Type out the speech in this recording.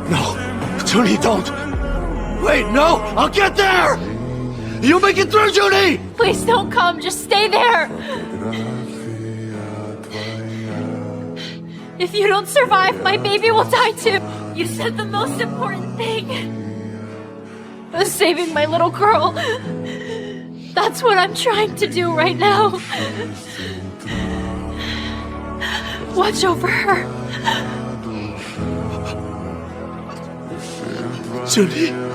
No, Junie, don't. Wait, no, I'll get there. You'll make it through, Junie. Please don't come. Just stay there. If you don't survive, my baby will die too. You said the most important thing. Saving my little girl. That's what I'm trying to do right now. Watch over her. Junie.